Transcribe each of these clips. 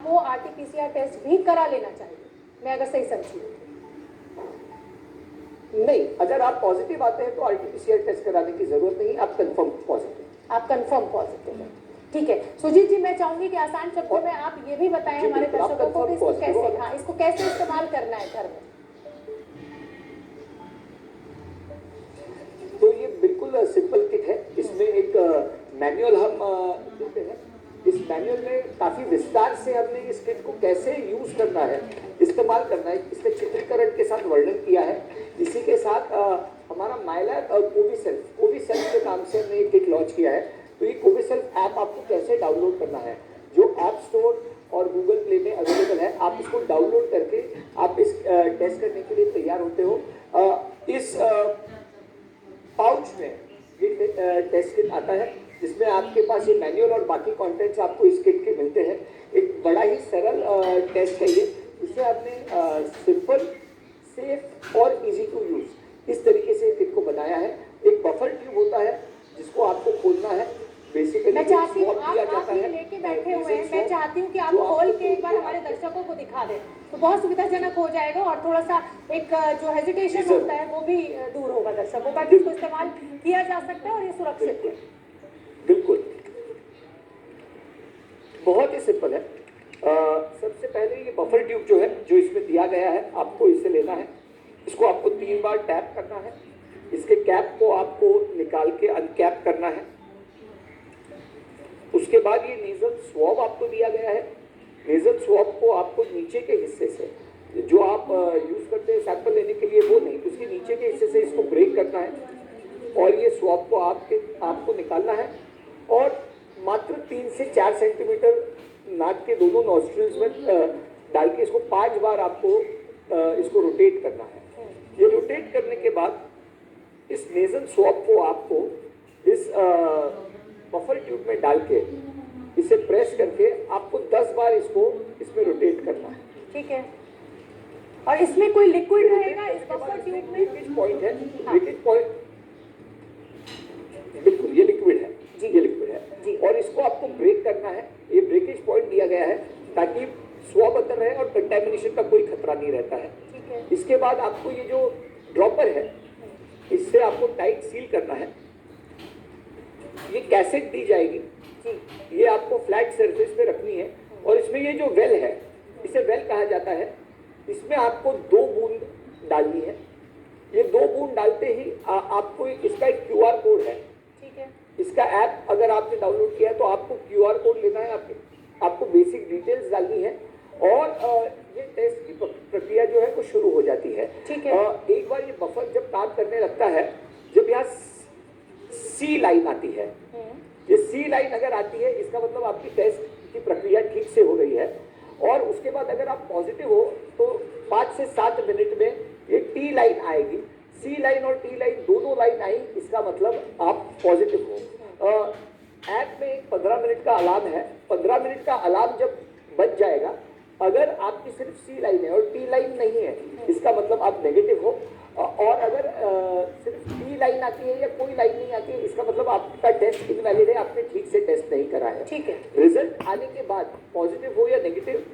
वो RTPCR test भी करा लेना चाहिए, मैं अगर सही समझी। नहीं, अगर आप पॉजिटिव आते हैं तो आरटीपीसीआर टेस्ट कराने की जरूरत नहीं, आप कंफर्म पॉजिटिव। आप कंफर्म पॉजिटिव हैं, ठीक है। सुजीत जी, मैं चाहूंगी कि आसान शब्दों में आप ये भी बताएं हमारे दर्शकों को कि इसको कैसे, हाँ, इसको कैसे इस्तेमाल करना है घर में। तो ये बिल्कुल सिंपल किट है। इसमें एक मैनुअल हम देते हैं। इस मैनुअल में काफी विस्तार से हमने इस किट को कैसे यूज करना है, इस्तेमाल करना है, इसके चित्रीकरण के साथ वर्णन किया है। इसी के साथ हमारा माइलैब और कोविसेल्फ के नाम से हमने ये किट लॉन्च किया है। तो ये कोविसेल्फ ऐप आपको कैसे डाउनलोड करना है, जो ऐप स्टोर और गूगल प्ले में अवेलेबल है, आप इसको डाउनलोड करके आप इस टेस्ट करने के लिए तैयार होते हो। इस पाउच में ये टेस्ट किट आता है, जिसमें आपके पास ये मैनुअल और बाकी कंटेंट्स आपको इस किट के मिलते हैं। एक बड़ा ही सरल टेस्ट है ये। इसे आपने सिंपल, सेफ और इजी टू यूज इस तरीके से किट को बनाया है। एक बफर ट्यूब होता है जिसको आपको खोलना है। बेसिकली मैं चाहती हूँ आप ये लेके बैठे हुए हैं, मैं चाहती हूँ कि आप खोल के एक बार हमारे दर्शकों को दिखा दें, तो बहुत सुविधाजनक हो जाएगा और थोड़ा सा एक जो हेजिटेशन होता है वो भी दूर होगा दर्शकों का, जिसको इस्तेमाल किया जा सकता है और ये सुरक्षित है। बिल्कुल, बहुत ही सिंपल है। सबसे पहले ये बफर ट्यूब जो है, जो इसमें दिया गया है, आपको इसे लेना है। इसको आपको 3 बार टैप करना है। इसके कैप को आपको निकाल के अनकैप करना है। उसके बाद ये नेजल स्वॉब आपको दिया गया है। नेजल स्वॉब को आपको नीचे के हिस्से से, जो आप यूज करते हैं सैंपल लेने के लिए, वो नहीं, उसके नीचे के हिस्से से इसको ब्रेक करना है और ये स्वॉब को आपको निकालना है और मात्र 3 से 4 सेंटीमीटर नाक के दोनों नॉस्ट्रिल्स में डाल के इसको 5 बार आपको इसको रोटेट करना है। ये रोटेट करने के बाद इस नेजल स्वॉब को आपको इस बफर ट्यूब में डाल के इसे प्रेस करके आपको 10 बार इसको इसमें रोटेट करना है। ठीक है, और इसमें कोई लिक्विड रहेगा इस बफर ट्यूब में? लीकेज पॉइंट है, लीकेज पॉइंट, बिल्कुल ये लिक्विड है जी, ये लिक्विड है जी। और इसको आपको ब्रेक करना है। ये ब्रेकेज पॉइंट दिया गया है ताकि स्वॉब अंदर रहे और कंटेमिनेशन का कोई खतरा नहीं रहता है। ठीक है। इसके बाद आपको ये जो ड्रॉपर है, इससे आपको टाइट सील करना है। ये कैसेट दी जाएगी जी, ये आपको फ्लैट सरफेस पे रखनी है और इसमें ये जो वेल है, इसे वेल कहा जाता है। इसमें आपको 2 बूंद डालनी है। ये 2 बूंद डालते ही आपको इसका एक क्यूआर कोड है। ठीक है। इसका ऐप अगर आपने डाउनलोड किया है तो आपको क्यूआर कोड लेना है, आपको बेसिक डिटेल्स डालनी है और ये टेस्ट की प्रक्रिया जो है वो शुरू हो जाती है। ठीक है। एक बार ये बफर जब काम करने लगता है, जब यहाँ सी लाइन आती है, ये सी लाइन अगर आती है, इसका मतलब आपकी टेस्ट की प्रक्रिया ठीक से हो रही है। और उसके बाद अगर आप पॉजिटिव हो तो 5 से 7 मिनट में ये टी लाइन आएगी। सी लाइन और टी लाइन दोनों लाइन आई, इसका मतलब आप पॉजिटिव हो। ऐप में एक 15 मिनट का अलार्म है। 15 मिनट का अलार्म जब बज जाएगा, अगर आपकी सिर्फ सी लाइन है और टी लाइन नहीं है, इसका मतलब आप नेगेटिव हो। और अगर सिर्फ टी लाइन आती है या कोई लाइन नहीं आती है, इसका मतलब आपका टेस्ट इनवैलिड है, आपने ठीक से टेस्ट नहीं करा है। ठीक है। रिजल्ट आने के बाद पॉजिटिव हो या नेगेटिव,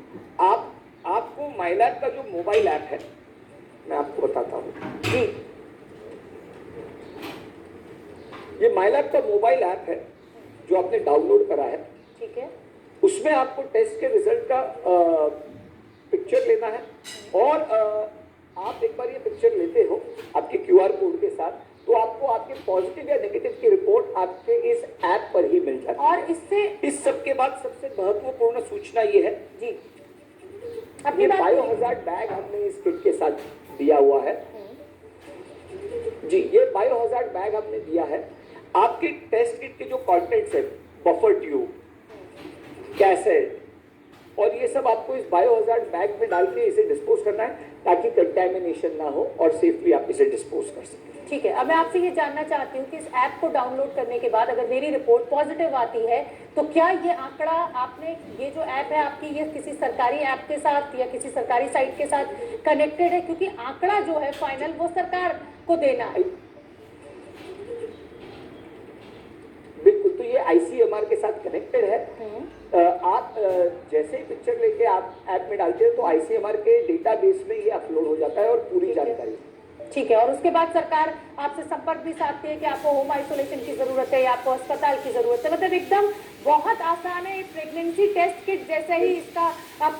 आपको माइलैब का जो मोबाइल ऐप है, मैं आपको बताता हूँ जी। ये माइलैब का मोबाइल ऐप है जो आपने डाउनलोड करा है। ठीक है। उसमें आपको टेस्ट के रिजल्ट का पिक्चर लेना है और आप एक बार ये पिक्चर लेते हो आपके क्यूआर कोड के साथ, तो आपको आपके पॉजिटिव या नेगेटिव की रिपोर्ट आपके इस ऐप पर ही मिल जाती है। और इससे इस सब के बाद सबसे महत्वपूर्ण सूचना ये है जी, अपनी बायोहजार्ड बैग हमने इस किट के साथ दिया हुआ है जी। ये बायोहजार्ड बैग हमने दिया है। आपके टेस्ट किट के जो कंटेंट्स है, बफर ट्यूब, कैसेट और ये सब आपको इस बायोहजार्ड बैग में डाल के इसे डिस्पोज करना है ताकि कंटैमिनेशन ना हो और सेफली आप इसे डिस्पोज कर सकें। ठीक है। अब मैं आपसे ये जानना चाहती हूँ कि इस ऐप को डाउनलोड करने के बाद अगर मेरी रिपोर्ट पॉजिटिव आती है, तो क्या ये आंकड़ा आपने, ये जो ऐप है आपकी, ये किसी सरकारी ऐप के साथ या किसी सरकारी साइट के साथ कनेक्टेड है? क्योंकि आंकड़ा जो है फाइनल वो सरकार को देना है। बिल्कुल, तो तो ये ICMR के साथ कनेक्टेड है। आप जैसे ही पिक्चर लेके आप ऐप में डालते हैं तो ICMR के डेटाबेस में ये अपलोड हो जाता है और पूरी जानकारी। ठीक है, और उसके बाद सरकार आपसे संपर्क भी साधती है कि आपको होम आइसोलेशन की जरूरत है या आपको अस्पताल की जरूरत है। मतलब एकदम बहुत आसान है। प्रेगनेंसी टेस्ट किट जैसे ही इसका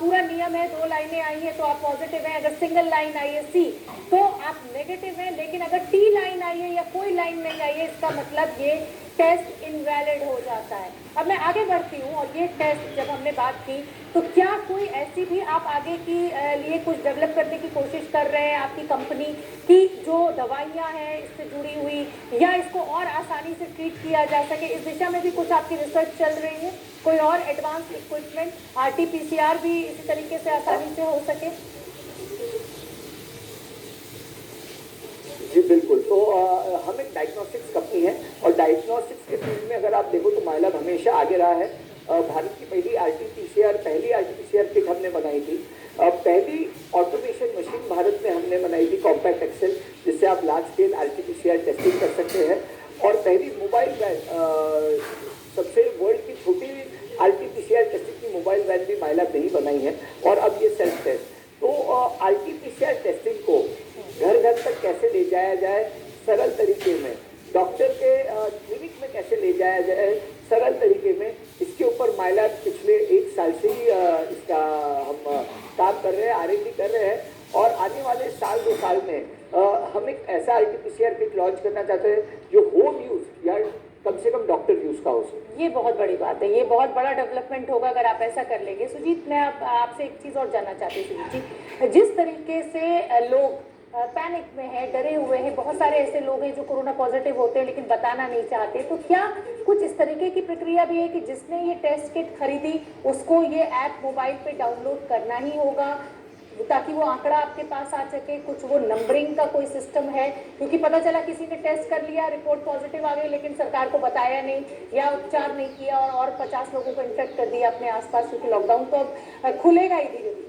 पूरा नियम है। 2 लाइनें आई है तो आप पॉजिटिव हैं, अगर सिंगल लाइन आई है C तो आप नेगेटिव हैं, लेकिन अगर T लाइन आई है या कोई लाइन नहीं आई है इसका मतलब ये टेस्ट इनवैलिड हो जाता है। अब मैं आगे बढ़ती हूँ, और ये टेस्ट जब हमने बात की तो क्या कोई ऐसी भी आप आगे की लिए कुछ डेवलप करने की कोशिश कर रहे हैं आपकी कंपनी की जो दवाइयाँ हैं इससे जुड़ी हुई, या इसको और आसानी से ट्रीट किया जा सके, इस दिशा में भी कुछ आपकी रिसर्च चल रही है? कोई और एडवांस इक्विपमेंट RT-PCR भी इसी तरीके से आसानी से हो सके? जी बिल्कुल। तो हम एक डायग्नोस्टिक्स कंपनी है और डायग्नोस्टिक्स के फील्ड में अगर आप देखो तो माइलैब हमेशा आगे रहा है। भारत की पहली RT-PCR किट हमने बनाई थी। पहली ऑटोमेशन मशीन भारत में हमने बनाई थी, कॉम्पैक्ट एक्सेल, जिससे आप लार्ज स्केल RT-PCR टेस्टिंग कर सकते हैं। और पहली मोबाइल वैन, सबसे वर्ल्ड की छोटी RT-PCR टेस्टिंग की मोबाइल वैन भी माइलैब ने ही बनाई है। और अब ये सेल्फ टेस्ट। तो RT-PCR टेस्टिंग को घर घर तक कैसे ले जाया जाए सरल तरीके में, डॉक्टर के क्लिनिक में कैसे ले जाया जाए सरल तरीके में, इसके ऊपर माइलैब पिछले 1 साल से ही इसका हम काम कर रहे हैं, R&D कर रहे हैं। और आने वाले साल 2 साल में हम एक ऐसा RT-PCR किट लॉन्च करना चाहते हैं जो होम यूज या कम से कम डॉक्टर यूज का हो सके। ये बहुत बड़ी बात है, ये बहुत बड़ा डेवलपमेंट होगा अगर आप ऐसा कर लेंगे। सुजीत, मैं आपसे एक चीज़ और जानना चाहती हूँ। सुजीत जी, जिस तरीके से लोग पैनिक में हैं, डरे हुए हैं, बहुत सारे ऐसे लोग हैं जो कोरोना पॉजिटिव होते हैं लेकिन बताना नहीं चाहते, तो क्या कुछ इस तरीके की प्रक्रिया भी है कि जिसने ये टेस्ट किट खरीदी उसको ये ऐप मोबाइल पे डाउनलोड करना ही होगा ताकि वो आंकड़ा आपके पास आ सके? कुछ वो नंबरिंग का कोई सिस्टम है? क्योंकि पता चला किसी ने टेस्ट कर लिया, रिपोर्ट पॉजिटिव आ गई, लेकिन सरकार को बताया नहीं या उपचार नहीं किया और 50 लोगों को इन्फेक्ट कर दिया अपने आसपास, क्योंकि लॉकडाउन तो अब खुलेगा ही धीरे धीरे।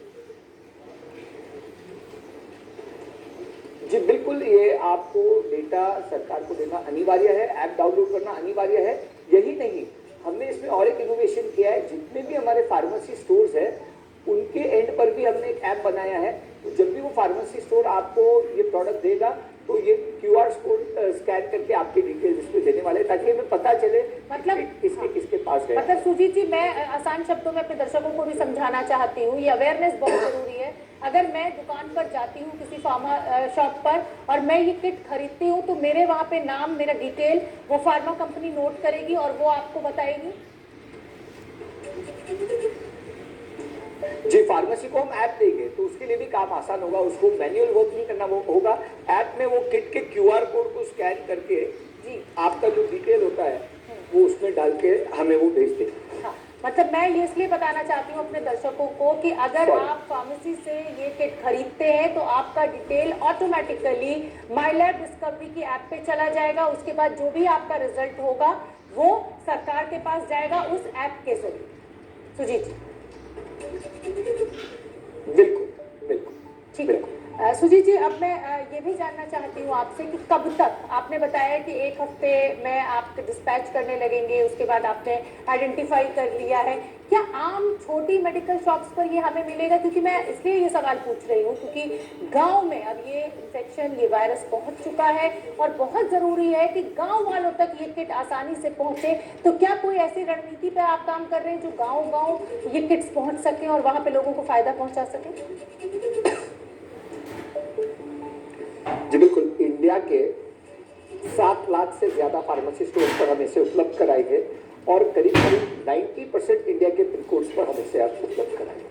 जी बिल्कुल, ये आपको डेटा सरकार को देना अनिवार्य है, ऐप डाउनलोड करना अनिवार्य है। यही नहीं, हमने इसमें और एक इनोवेशन किया है। जितने भी हमारे फार्मेसी स्टोर्स हैं उनके एंड पर भी हमने एक ऐप बनाया है। तो जब भी वो फार्मेसी स्टोर आपको ये प्रोडक्ट देगा तो ये QR कोड स्कैन करके आपके डिटेल्स इसमें देने वाले हैं ताकि हमें पता चले मतलब किसके पास है। मतलब सुजीत जी, मैं आसान शब्दों में अपने दर्शकों को भी समझाना चाहती हूँ, ये अवेयरनेस बहुत जरूरी है। अगर मैं दुकान पर जाती हूँ किसी फार्मा शॉप पर और मैं ये किट खरीदती हूँ तो मेरे वहाँ पे नाम, मेरा डिटेल वो फार्मा कंपनी नोट करेगी और वो आपको बताएगी। जी, फार्मेसी को हम ऐप देंगे तो उसके लिए भी काम आसान होगा, उसको मैनुअल वर्क नहीं करना होगा। ऐप में वो किट के QR कोड को स्कैन करके जी आपका जो डिटेल होता है वो उसमें डाल के हमें वो भेज देंगे। हाँ, मतलब मैं ये इसलिए बताना चाहती हूँ अपने दर्शकों को कि अगर आप फार्मेसी से ये किट खरीदते हैं तो आपका डिटेल ऑटोमेटिकली माइलैब डिस्कवरी की ऐप पे चला जाएगा। उसके बाद जो भी आपका रिजल्ट होगा वो सरकार के पास जाएगा उस ऐप के जरिए। सुजीत जी, बिल्कुल बिल्कुल ठीक है। सुजीत जी, अब मैं ये भी जानना चाहती हूँ आपसे कि कब तक, आपने बताया कि 1 हफ्ते में आप डिस्पैच करने लगेंगे, उसके बाद आपने आइडेंटिफाई कर लिया है, क्या आम छोटी मेडिकल शॉप्स पर ये हमें मिलेगा? क्योंकि मैं इसलिए ये सवाल पूछ रही हूँ क्योंकि गांव में अब ये इन्फेक्शन, ये वायरस पहुँच चुका है और बहुत ज़रूरी है कि गाँव वालों तक ये किट आसानी से पहुँचे। तो क्या कोई ऐसी रणनीति पर आप काम कर रहे हैं जो गाँव ये किट्स पहुँच सकें और वहाँ पर लोगों को फ़ायदा पहुँचा सकें? जी बिल्कुल, इंडिया के 7 लाख से ज्यादा फार्मेसी स्टोर पर हम इसे उपलब्ध कराएंगे और करीब करीब 90% इंडिया के पिन कोड्स पर हम इसे उपलब्ध कराएंगे।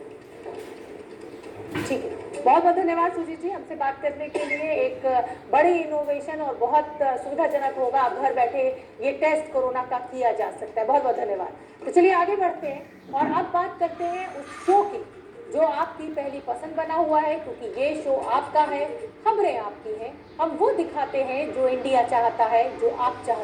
ठीक है, बहुत बहुत धन्यवाद सुजीत जी हमसे बात करने के लिए। एक बड़ी इनोवेशन और बहुत सुविधाजनक होगा, आप घर बैठे ये टेस्ट कोरोना का किया जा सकता है। बहुत बहुत धन्यवाद। तो चलिए आगे बढ़ते हैं और अब बात करते हैं उस शो की जो आपकी पहली पसंद बना हुआ है, क्योंकि ये शो आपका है, खबरें आपकी हैं, हम वो दिखाते हैं जो इंडिया चाहता है, जो आप चाहते हैं।